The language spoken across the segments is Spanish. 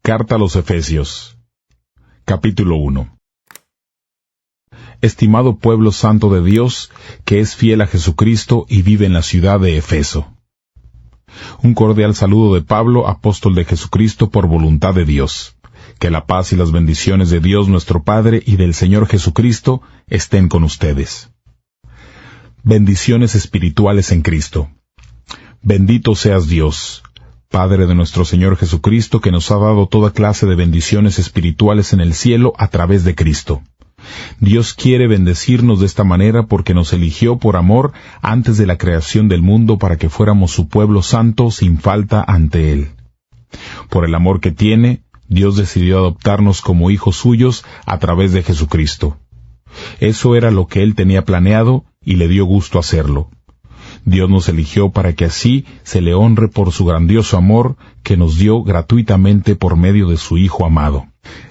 Carta a los Efesios. Capítulo 1. Estimado pueblo santo de Dios, que es fiel a Jesucristo y vive en la ciudad de Efeso. Un cordial saludo de Pablo, apóstol de Jesucristo por voluntad de Dios. Que la paz y las bendiciones de Dios nuestro Padre y del Señor Jesucristo estén con ustedes. Bendiciones espirituales en Cristo. Bendito seas Dios, Padre de nuestro Señor Jesucristo, que nos ha dado toda clase de bendiciones espirituales en el cielo a través de Cristo. Dios quiere bendecirnos de esta manera porque nos eligió por amor antes de la creación del mundo para que fuéramos su pueblo santo sin falta ante Él. Por el amor que tiene, Dios decidió adoptarnos como hijos suyos a través de Jesucristo. Eso era lo que Él tenía planeado y le dio gusto hacerlo. Dios nos eligió para que así se le honre por su grandioso amor que nos dio gratuitamente por medio de su Hijo amado.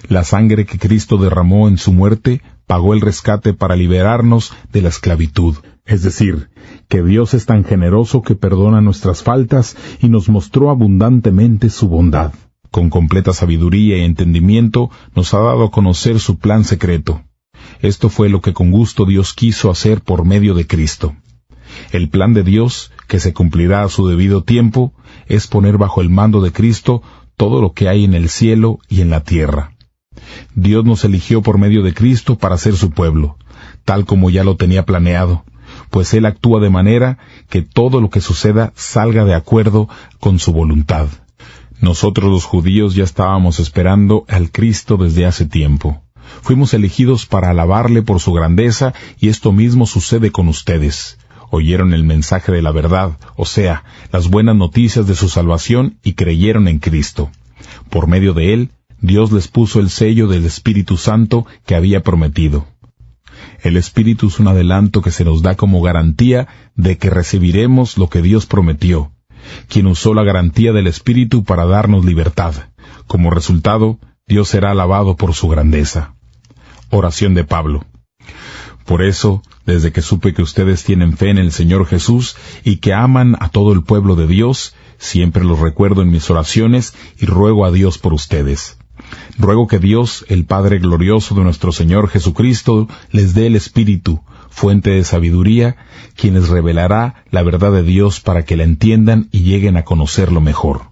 La sangre que Cristo derramó en su muerte pagó el rescate para liberarnos de la esclavitud. Es decir, que Dios es tan generoso que perdona nuestras faltas y nos mostró abundantemente su bondad. Con completa sabiduría y entendimiento nos ha dado a conocer su plan secreto. Esto fue lo que con gusto Dios quiso hacer por medio de Cristo. El plan de Dios, que se cumplirá a su debido tiempo, es poner bajo el mando de Cristo todo lo que hay en el cielo y en la tierra. Dios nos eligió por medio de Cristo para ser su pueblo, tal como ya lo tenía planeado, pues Él actúa de manera que todo lo que suceda salga de acuerdo con su voluntad. Nosotros los judíos ya estábamos esperando al Cristo desde hace tiempo. Fuimos elegidos para alabarle por su grandeza y esto mismo sucede con ustedes. Oyeron el mensaje de la verdad, o sea, las buenas noticias de su salvación y creyeron en Cristo. Por medio de Él, Dios les puso el sello del Espíritu Santo que había prometido. El Espíritu es un adelanto que se nos da como garantía de que recibiremos lo que Dios prometió, quien usó la garantía del Espíritu para darnos libertad. Como resultado, Dios será alabado por su grandeza. Oración de Pablo. Por eso, desde que supe que ustedes tienen fe en el Señor Jesús y que aman a todo el pueblo de Dios, siempre los recuerdo en mis oraciones y ruego a Dios por ustedes. Ruego que Dios, el Padre glorioso de nuestro Señor Jesucristo, les dé el Espíritu, fuente de sabiduría, quien les revelará la verdad de Dios para que la entiendan y lleguen a conocerlo mejor.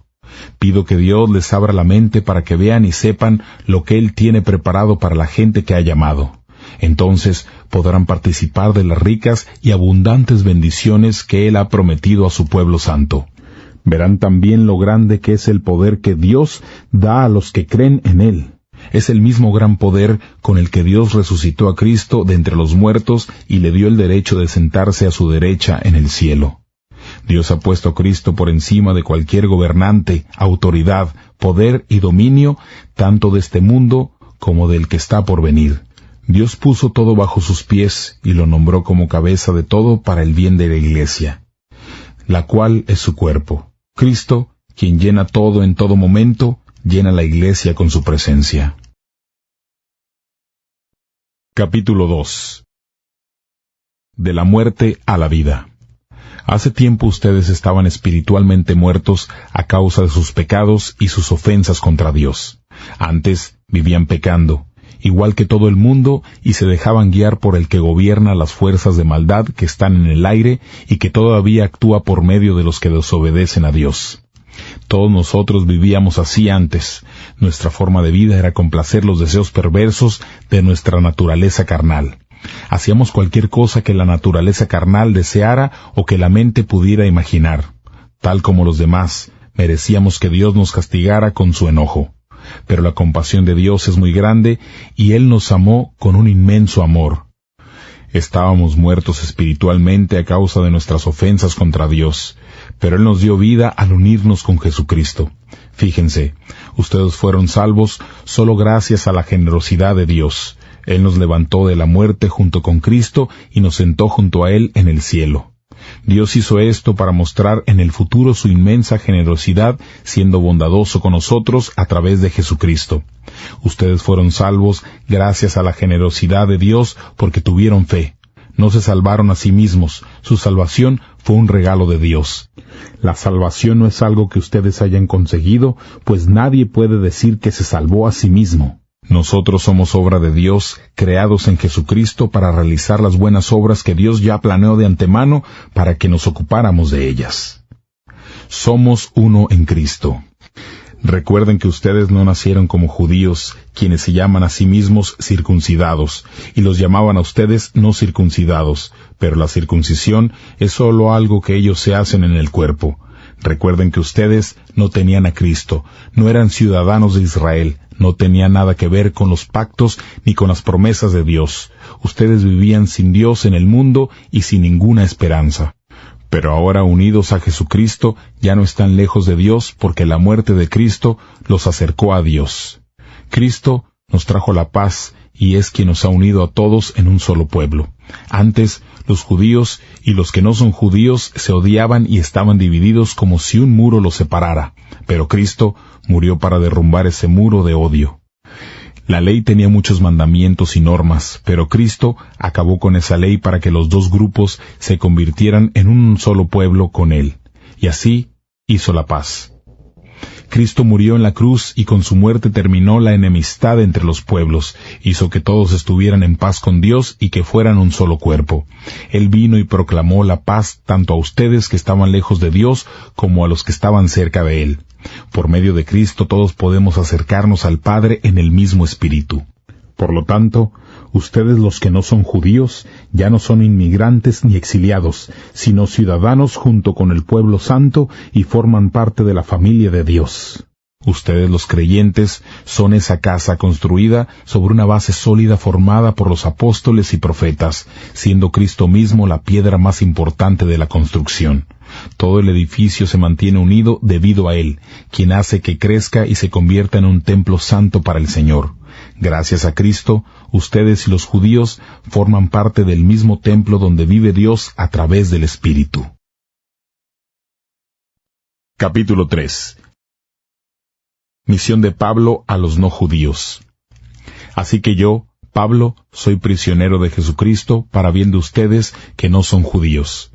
Pido que Dios les abra la mente para que vean y sepan lo que Él tiene preparado para la gente que ha llamado. Entonces podrán participar de las ricas y abundantes bendiciones que Él ha prometido a su pueblo santo. Verán también lo grande que es el poder que Dios da a los que creen en Él. Es el mismo gran poder con el que Dios resucitó a Cristo de entre los muertos y le dio el derecho de sentarse a su derecha en el cielo. Dios ha puesto a Cristo por encima de cualquier gobernante, autoridad, poder y dominio, tanto de este mundo como del que está por venir. Dios puso todo bajo sus pies y lo nombró como cabeza de todo para el bien de la Iglesia, la cual es su cuerpo. Cristo, quien llena todo en todo momento, llena la Iglesia con su presencia. Capítulo 2. De la muerte a la vida. Hace tiempo ustedes estaban espiritualmente muertos a causa de sus pecados y sus ofensas contra Dios. Antes vivían pecando, igual que todo el mundo, y se dejaban guiar por el que gobierna las fuerzas de maldad que están en el aire y que todavía actúa por medio de los que desobedecen a Dios. Todos nosotros vivíamos así antes. Nuestra forma de vida era complacer los deseos perversos de nuestra naturaleza carnal. Hacíamos cualquier cosa que la naturaleza carnal deseara o que la mente pudiera imaginar. Tal como los demás, merecíamos que Dios nos castigara con su enojo. Pero la compasión de Dios es muy grande y Él nos amó con un inmenso amor. Estábamos muertos espiritualmente a causa de nuestras ofensas contra Dios, pero Él nos dio vida al unirnos con Jesucristo. Fíjense, ustedes fueron salvos solo gracias a la generosidad de Dios. Él nos levantó de la muerte junto con Cristo y nos sentó junto a Él en el cielo. Dios hizo esto para mostrar en el futuro su inmensa generosidad, siendo bondadoso con nosotros a través de Jesucristo. Ustedes fueron salvos gracias a la generosidad de Dios porque tuvieron fe. no se salvaron a sí mismos, su salvación fue un regalo de Dios. La salvación no es algo que ustedes hayan conseguido, pues nadie puede decir que se salvó a sí mismo. Nosotros somos obra de Dios, creados en Jesucristo para realizar las buenas obras que Dios ya planeó de antemano para que nos ocupáramos de ellas. Somos uno en Cristo. Recuerden que ustedes no nacieron como judíos, quienes se llaman a sí mismos circuncidados, y los llamaban a ustedes no circuncidados, pero la circuncisión es solo algo que ellos se hacen en el cuerpo. Recuerden que ustedes no tenían a Cristo, no eran ciudadanos de Israel, no tenían nada que ver con los pactos ni con las promesas de Dios. Ustedes vivían sin Dios en el mundo y sin ninguna esperanza. Pero ahora, unidos a Jesucristo, ya no están lejos de Dios porque la muerte de Cristo los acercó a Dios. Cristo nos trajo la paz y es quien nos ha unido a todos en un solo pueblo. Antes, los judíos y los que no son judíos se odiaban y estaban divididos como si un muro los separara, pero Cristo murió para derrumbar ese muro de odio. La ley tenía muchos mandamientos y normas, pero Cristo acabó con esa ley para que los dos grupos se convirtieran en un solo pueblo con Él, y así hizo la paz. Cristo murió en la cruz y con su muerte terminó la enemistad entre los pueblos, hizo que todos estuvieran en paz con Dios y que fueran un solo cuerpo. Él vino y proclamó la paz tanto a ustedes que estaban lejos de Dios como a los que estaban cerca de Él. Por medio de Cristo todos podemos acercarnos al Padre en el mismo espíritu. Por lo tanto, ustedes los que no son judíos, ya no son inmigrantes ni exiliados, sino ciudadanos junto con el pueblo santo y forman parte de la familia de Dios. Ustedes los creyentes son esa casa construida sobre una base sólida formada por los apóstoles y profetas, siendo Cristo mismo la piedra más importante de la construcción. Todo el edificio se mantiene unido debido a Él, quien hace que crezca y se convierta en un templo santo para el Señor. Gracias a Cristo, ustedes y los judíos forman parte del mismo templo donde vive Dios a través del Espíritu. Capítulo 3. Misión de Pablo a los no judíos. Así que yo, Pablo, soy prisionero de Jesucristo para bien de ustedes que no son judíos.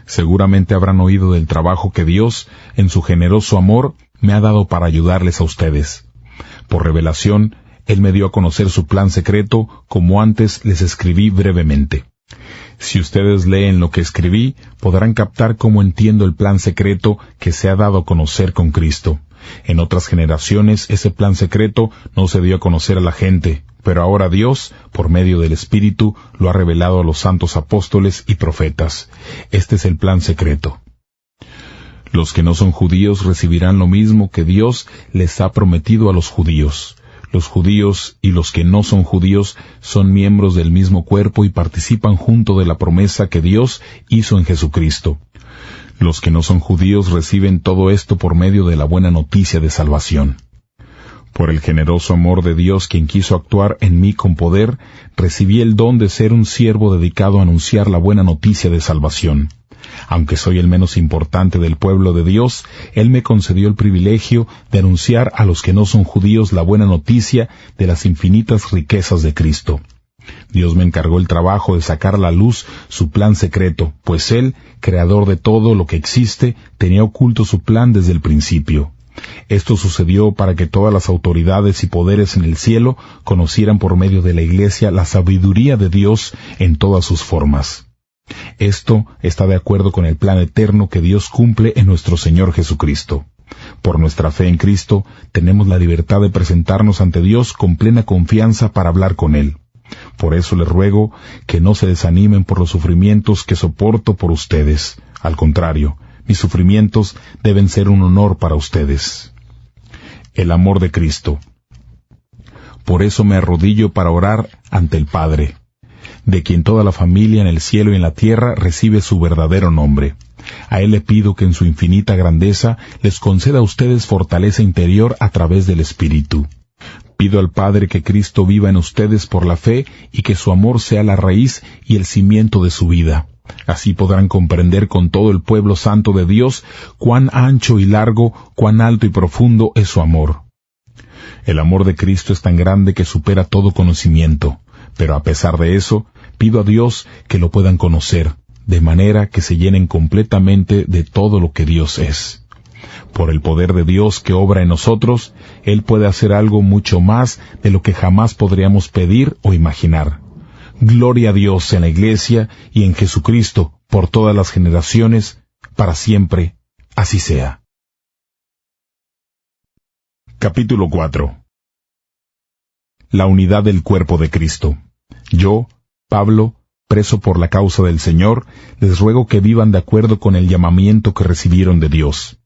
Seguramente habrán oído del trabajo que Dios, en su generoso amor, me ha dado para ayudarles a ustedes. Por revelación, Él me dio a conocer su plan secreto, como antes les escribí brevemente. Si ustedes leen lo que escribí, podrán captar cómo entiendo el plan secreto que se ha dado a conocer con Cristo. En otras generaciones, ese plan secreto no se dio a conocer a la gente, pero ahora Dios, por medio del Espíritu, lo ha revelado a los santos apóstoles y profetas. Este es el plan secreto. Los que no son judíos recibirán lo mismo que Dios les ha prometido a los judíos. Los judíos y los que no son judíos son miembros del mismo cuerpo y participan junto de la promesa que Dios hizo en Jesucristo. Los que no son judíos reciben todo esto por medio de la buena noticia de salvación. Por el generoso amor de Dios, quien quiso actuar en mí con poder, recibí el don de ser un siervo dedicado a anunciar la buena noticia de salvación. Aunque soy el menos importante del pueblo de Dios, Él me concedió el privilegio de anunciar a los que no son judíos la buena noticia de las infinitas riquezas de Cristo. Dios me encargó el trabajo de sacar a la luz su plan secreto, pues Él, creador de todo lo que existe, tenía oculto su plan desde el principio. Esto sucedió para que todas las autoridades y poderes en el cielo conocieran por medio de la Iglesia la sabiduría de Dios en todas sus formas. Esto está de acuerdo con el plan eterno que Dios cumple en nuestro Señor Jesucristo. Por nuestra fe en Cristo, tenemos la libertad de presentarnos ante Dios con plena confianza para hablar con Él. Por eso les ruego que no se desanimen por los sufrimientos que soporto por ustedes. Al contrario, mis sufrimientos deben ser un honor para ustedes. El amor de Cristo. Por eso me arrodillo para orar ante el Padre, de quien toda la familia en el cielo y en la tierra recibe su verdadero nombre. A Él le pido que en su infinita grandeza les conceda a ustedes fortaleza interior a través del Espíritu. Pido al Padre que Cristo viva en ustedes por la fe y que su amor sea la raíz y el cimiento de su vida. Así podrán comprender con todo el pueblo santo de Dios cuán ancho y largo, cuán alto y profundo es su amor. El amor de Cristo es tan grande que supera todo conocimiento, pero a pesar de eso, Pido a Dios que lo puedan conocer, de manera que se llenen completamente de todo lo que Dios es. Por el poder de Dios que obra en nosotros, Él puede hacer algo mucho más de lo que jamás podríamos pedir o imaginar. Gloria a Dios en la Iglesia y en Jesucristo por todas las generaciones, para siempre, así sea. Capítulo 4. La unidad del cuerpo de Cristo. Yo, Pablo, preso por la causa del Señor, les ruego que vivan de acuerdo con el llamamiento que recibieron de Dios.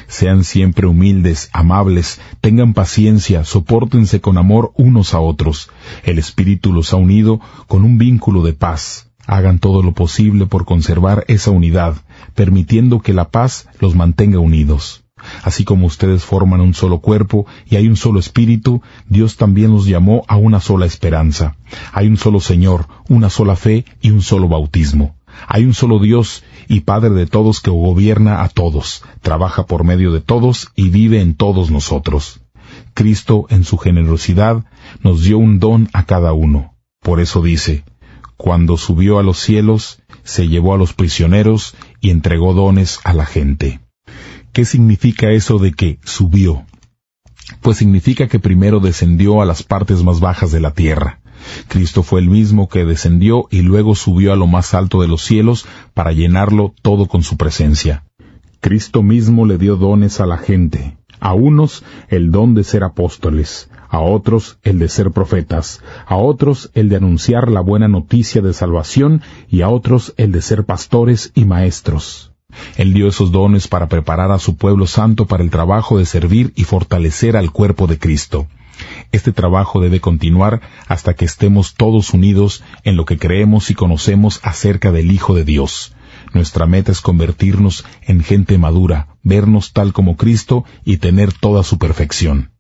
Sean siempre humildes, amables, tengan paciencia, sopórtense con amor unos a otros. El Espíritu los ha unido con un vínculo de paz. Hagan todo lo posible por conservar esa unidad, permitiendo que la paz los mantenga unidos. Así como ustedes forman un solo cuerpo y hay un solo espíritu, Dios también los llamó a una sola esperanza. Hay un solo Señor, una sola fe y un solo bautismo. Hay un solo Dios y Padre de todos que gobierna a todos, trabaja por medio de todos y vive en todos nosotros. Cristo, en su generosidad, nos dio un don a cada uno. Por eso dice, cuando subió a los cielos, se llevó a los prisioneros y entregó dones a la gente. ¿Qué significa eso de que subió? Pues significa que primero descendió a las partes más bajas de la tierra. Cristo fue el mismo que descendió y luego subió a lo más alto de los cielos para llenarlo todo con su presencia. Cristo mismo le dio dones a la gente. A unos el don de ser apóstoles, a otros el de ser profetas, a otros el de anunciar la buena noticia de salvación y a otros el de ser pastores y maestros. Él dio esos dones para preparar a su pueblo santo para el trabajo de servir y fortalecer al cuerpo de Cristo. Este trabajo debe continuar hasta que estemos todos unidos en lo que creemos y conocemos acerca del Hijo de Dios. Nuestra meta es convertirnos en gente madura, vernos tal como Cristo y tener toda su perfección.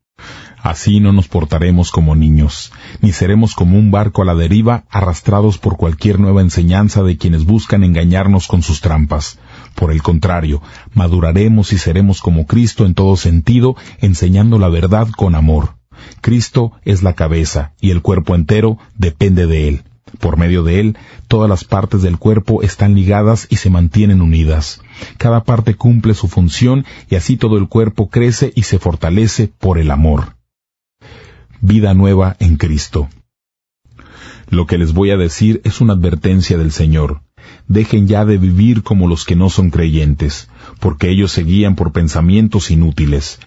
Así no nos portaremos como niños, ni seremos como un barco a la deriva arrastrados por cualquier nueva enseñanza de quienes buscan engañarnos con sus trampas. Por el contrario, maduraremos y seremos como Cristo en todo sentido, enseñando la verdad con amor. Cristo es la cabeza y el cuerpo entero depende de Él. Por medio de Él, todas las partes del cuerpo están ligadas y se mantienen unidas. Cada parte cumple su función y así todo el cuerpo crece y se fortalece por el amor. Vida nueva en Cristo. Lo que les voy a decir es una advertencia del Señor. Dejen ya de vivir como los que no son creyentes, porque ellos se guían por pensamientos inútiles.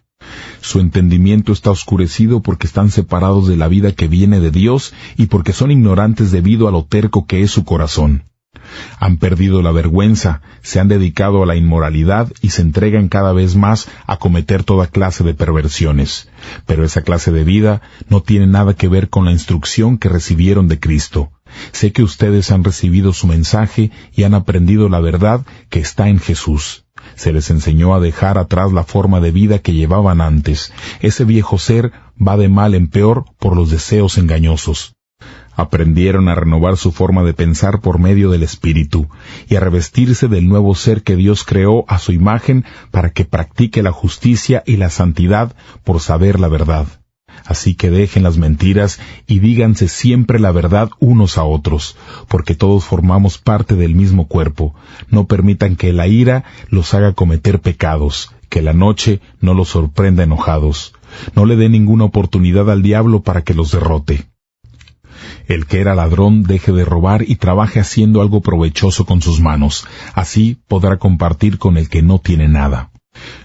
Su entendimiento está oscurecido porque están separados de la vida que viene de Dios y porque son ignorantes debido a lo terco que es su corazón. Han perdido la vergüenza, se han dedicado a la inmoralidad y se entregan cada vez más a cometer toda clase de perversiones. Pero esa clase de vida no tiene nada que ver con la instrucción que recibieron de Cristo. Sé que ustedes han recibido su mensaje y han aprendido la verdad que está en Jesús. Se les enseñó a dejar atrás la forma de vida que llevaban antes. Ese viejo ser va de mal en peor por los deseos engañosos. Aprendieron a renovar su forma de pensar por medio del Espíritu y a revestirse del nuevo ser que Dios creó a su imagen para que practique la justicia y la santidad por saber la verdad. Así que dejen las mentiras y díganse siempre la verdad unos a otros, porque todos formamos parte del mismo cuerpo. No permitan que la ira los haga cometer pecados, que la noche no los sorprenda enojados. No le dé ninguna oportunidad al diablo para que los derrote. El que era ladrón deje de robar y trabaje haciendo algo provechoso con sus manos. Así podrá compartir con el que no tiene nada.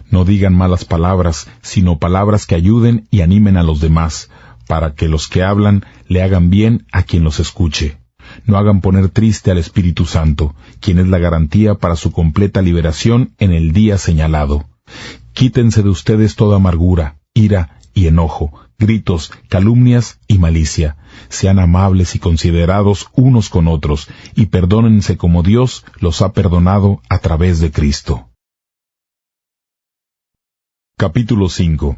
No digan malas palabras, sino palabras que ayuden y animen a los demás, para que los que hablan le hagan bien a quien los escuche. No hagan poner triste al Espíritu Santo, quien es la garantía para su completa liberación en el día señalado. Quítense de ustedes toda amargura, ira y enojo, gritos, calumnias y malicia. Sean amables y considerados unos con otros, y perdónense como Dios los ha perdonado a través de Cristo. Capítulo 5.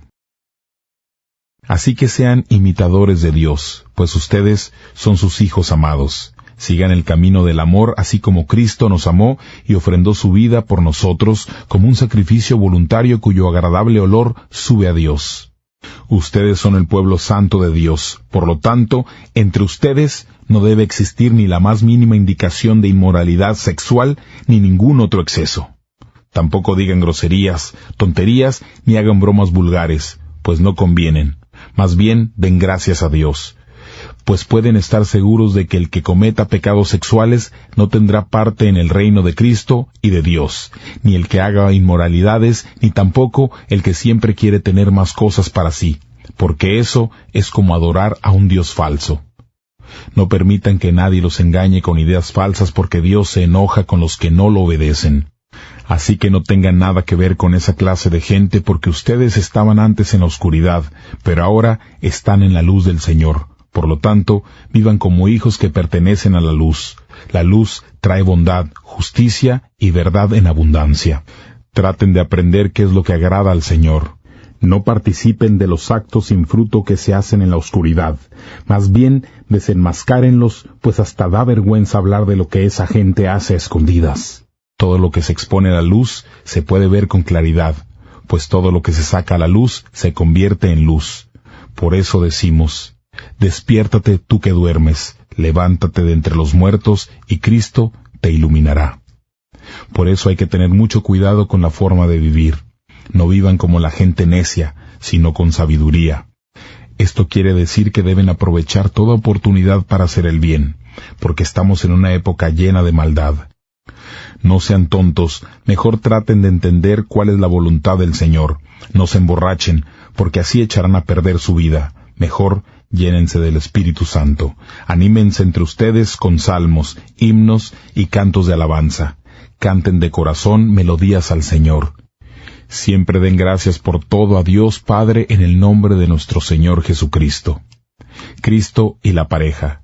Así que sean imitadores de Dios, pues ustedes son sus hijos amados. Sigan el camino del amor, así como Cristo nos amó y ofrendó su vida por nosotros como un sacrificio voluntario cuyo agradable olor sube a Dios. Ustedes son el pueblo santo de Dios, por lo tanto, entre ustedes no debe existir ni la más mínima indicación de inmoralidad sexual ni ningún otro exceso. Tampoco digan groserías, tonterías, ni hagan bromas vulgares, pues no convienen. Más bien, den gracias a Dios, pues pueden estar seguros de que el que cometa pecados sexuales no tendrá parte en el reino de Cristo y de Dios, ni el que haga inmoralidades, ni tampoco el que siempre quiere tener más cosas para sí, porque eso es como adorar a un Dios falso. No permitan que nadie los engañe con ideas falsas, porque Dios se enoja con los que no lo obedecen. Así que no tengan nada que ver con esa clase de gente, porque ustedes estaban antes en la oscuridad, pero ahora están en la luz del Señor. Por lo tanto, vivan como hijos que pertenecen a la luz. La luz trae bondad, justicia y verdad en abundancia. Traten de aprender qué es lo que agrada al Señor. No participen de los actos sin fruto que se hacen en la oscuridad. Más bien, desenmascárenlos, pues hasta da vergüenza hablar de lo que esa gente hace a escondidas. Todo lo que se expone a la luz se puede ver con claridad, pues todo lo que se saca a la luz se convierte en luz. Por eso decimos: despiértate tú que duermes, levántate de entre los muertos, y Cristo te iluminará. Por eso hay que tener mucho cuidado con la forma de vivir. No vivan como la gente necia, sino con sabiduría. Esto quiere decir que deben aprovechar toda oportunidad para hacer el bien, porque estamos en una época llena de maldad. No sean tontos, mejor traten de entender cuál es la voluntad del Señor. No se emborrachen, porque así echarán a perder su vida. Mejor, llénense del Espíritu Santo. Anímense entre ustedes con salmos, himnos y cantos de alabanza. Canten de corazón melodías al Señor. Siempre den gracias por todo a Dios Padre en el nombre de nuestro Señor Jesucristo. Cristo y la pareja.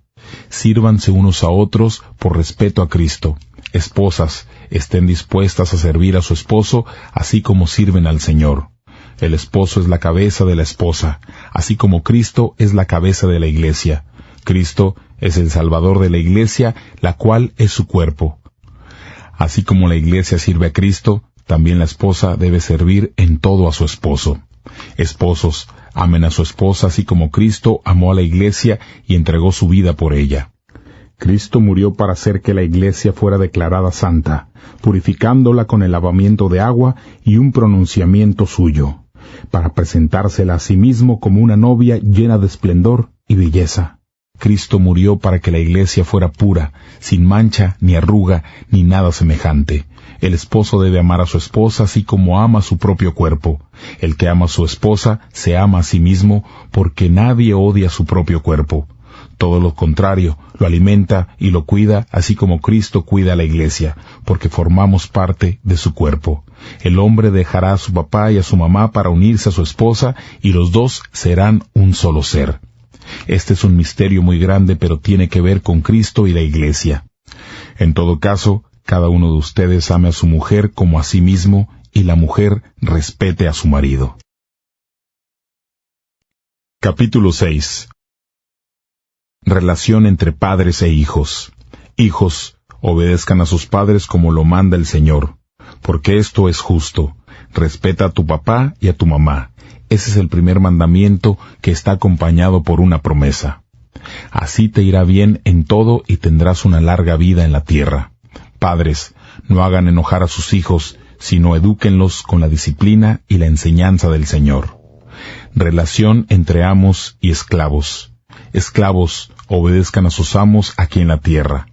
Sírvanse unos a otros por respeto a Cristo. Esposas, estén dispuestas a servir a su esposo, así como sirven al Señor. El esposo es la cabeza de la esposa, así como Cristo es la cabeza de la Iglesia. Cristo es el Salvador de la Iglesia, la cual es su cuerpo. Así como la Iglesia sirve a Cristo, también la esposa debe servir en todo a su esposo. Esposos, amen a su esposa así como Cristo amó a la Iglesia y entregó su vida por ella. Cristo murió para hacer que la Iglesia fuera declarada santa, purificándola con el lavamiento de agua y un pronunciamiento suyo, para presentársela a sí mismo como una novia llena de esplendor y belleza. Cristo murió para que la Iglesia fuera pura, sin mancha, ni arruga, ni nada semejante. El esposo debe amar a su esposa así como ama su propio cuerpo. El que ama a su esposa se ama a sí mismo, porque nadie odia su propio cuerpo. Todo lo contrario, lo alimenta y lo cuida, así como Cristo cuida a la Iglesia, porque formamos parte de su cuerpo. El hombre dejará a su papá y a su mamá para unirse a su esposa, y los dos serán un solo ser. Este es un misterio muy grande, pero tiene que ver con Cristo y la Iglesia. En todo caso, cada uno de ustedes ame a su mujer como a sí mismo, y la mujer respete a su marido. Capítulo 6. Relación entre padres e hijos. Hijos, obedezcan a sus padres como lo manda el Señor, porque esto es justo. Respeta a tu papá y a tu mamá. Ese es el primer mandamiento que está acompañado por una promesa. Así te irá bien en todo y tendrás una larga vida en la tierra. Padres, no hagan enojar a sus hijos, sino edúquenlos con la disciplina y la enseñanza del Señor. Relación entre amos y esclavos. Esclavos, obedezcan a sus amos aquí en la tierra.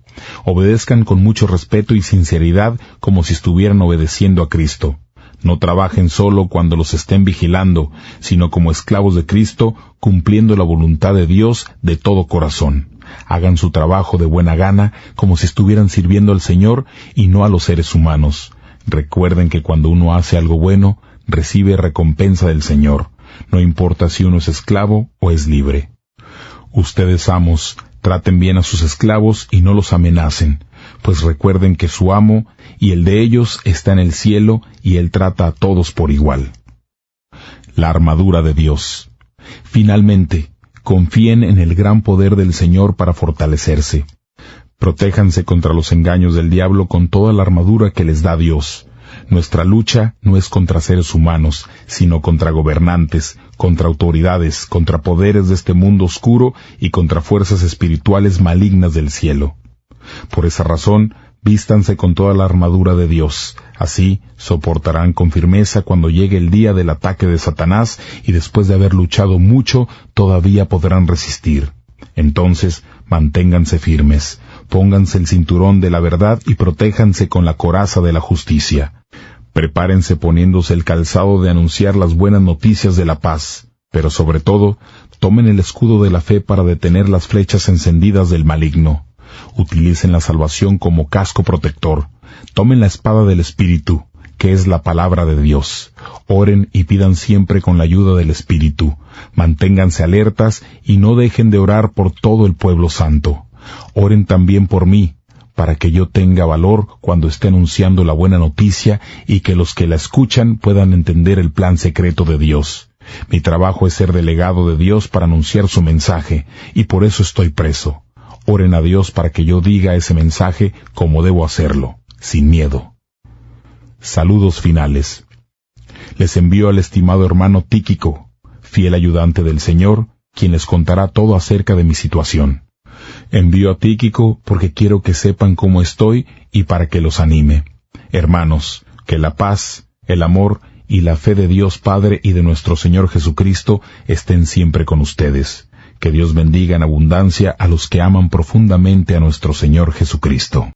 Obedezcan con mucho respeto y sinceridad, como si estuvieran obedeciendo a Cristo. No trabajen solo cuando los estén vigilando, sino como esclavos de Cristo, cumpliendo la voluntad de Dios de todo corazón. Hagan su trabajo de buena gana, como si estuvieran sirviendo al Señor y no a los seres humanos. Recuerden que cuando uno hace algo bueno, recibe recompensa del Señor. No importa si uno es esclavo o es libre. Ustedes, amos, traten bien a sus esclavos y no los amenacen, pues recuerden que su amo y el de ellos está en el cielo y él trata a todos por igual. La armadura de Dios. Finalmente, confíen en el gran poder del Señor para fortalecerse. Protéjanse contra los engaños del diablo con toda la armadura que les da Dios. Nuestra lucha no es contra seres humanos, sino contra gobernantes, contra autoridades, contra poderes de este mundo oscuro y contra fuerzas espirituales malignas del cielo. Por esa razón, vístanse con toda la armadura de Dios. Así soportarán con firmeza cuando llegue el día del ataque de Satanás, y después de haber luchado mucho, todavía podrán resistir. Entonces, manténganse firmes, pónganse el cinturón de la verdad y protéjanse con la coraza de la justicia. Prepárense poniéndose el calzado de anunciar las buenas noticias de la paz, pero sobre todo, tomen el escudo de la fe para detener las flechas encendidas del maligno. Utilicen la salvación como casco protector. Tomen la espada del Espíritu, que es la palabra de Dios. Oren y pidan siempre con la ayuda del Espíritu. Manténganse alertas y no dejen de orar por todo el pueblo santo. Oren también por mí, para que yo tenga valor cuando esté anunciando la buena noticia y que los que la escuchan puedan entender el plan secreto de Dios. Mi trabajo es ser delegado de Dios para anunciar su mensaje, y por eso estoy preso. Oren a Dios para que yo diga ese mensaje como debo hacerlo, sin miedo. Saludos finales. Les envío al estimado hermano Tíquico, fiel ayudante del Señor, quien les contará todo acerca de mi situación. Envío a Tíquico porque quiero que sepan cómo estoy y para que los anime. Hermanos, que la paz, el amor y la fe de Dios Padre y de nuestro Señor Jesucristo estén siempre con ustedes. Que Dios bendiga en abundancia a los que aman profundamente a nuestro Señor Jesucristo.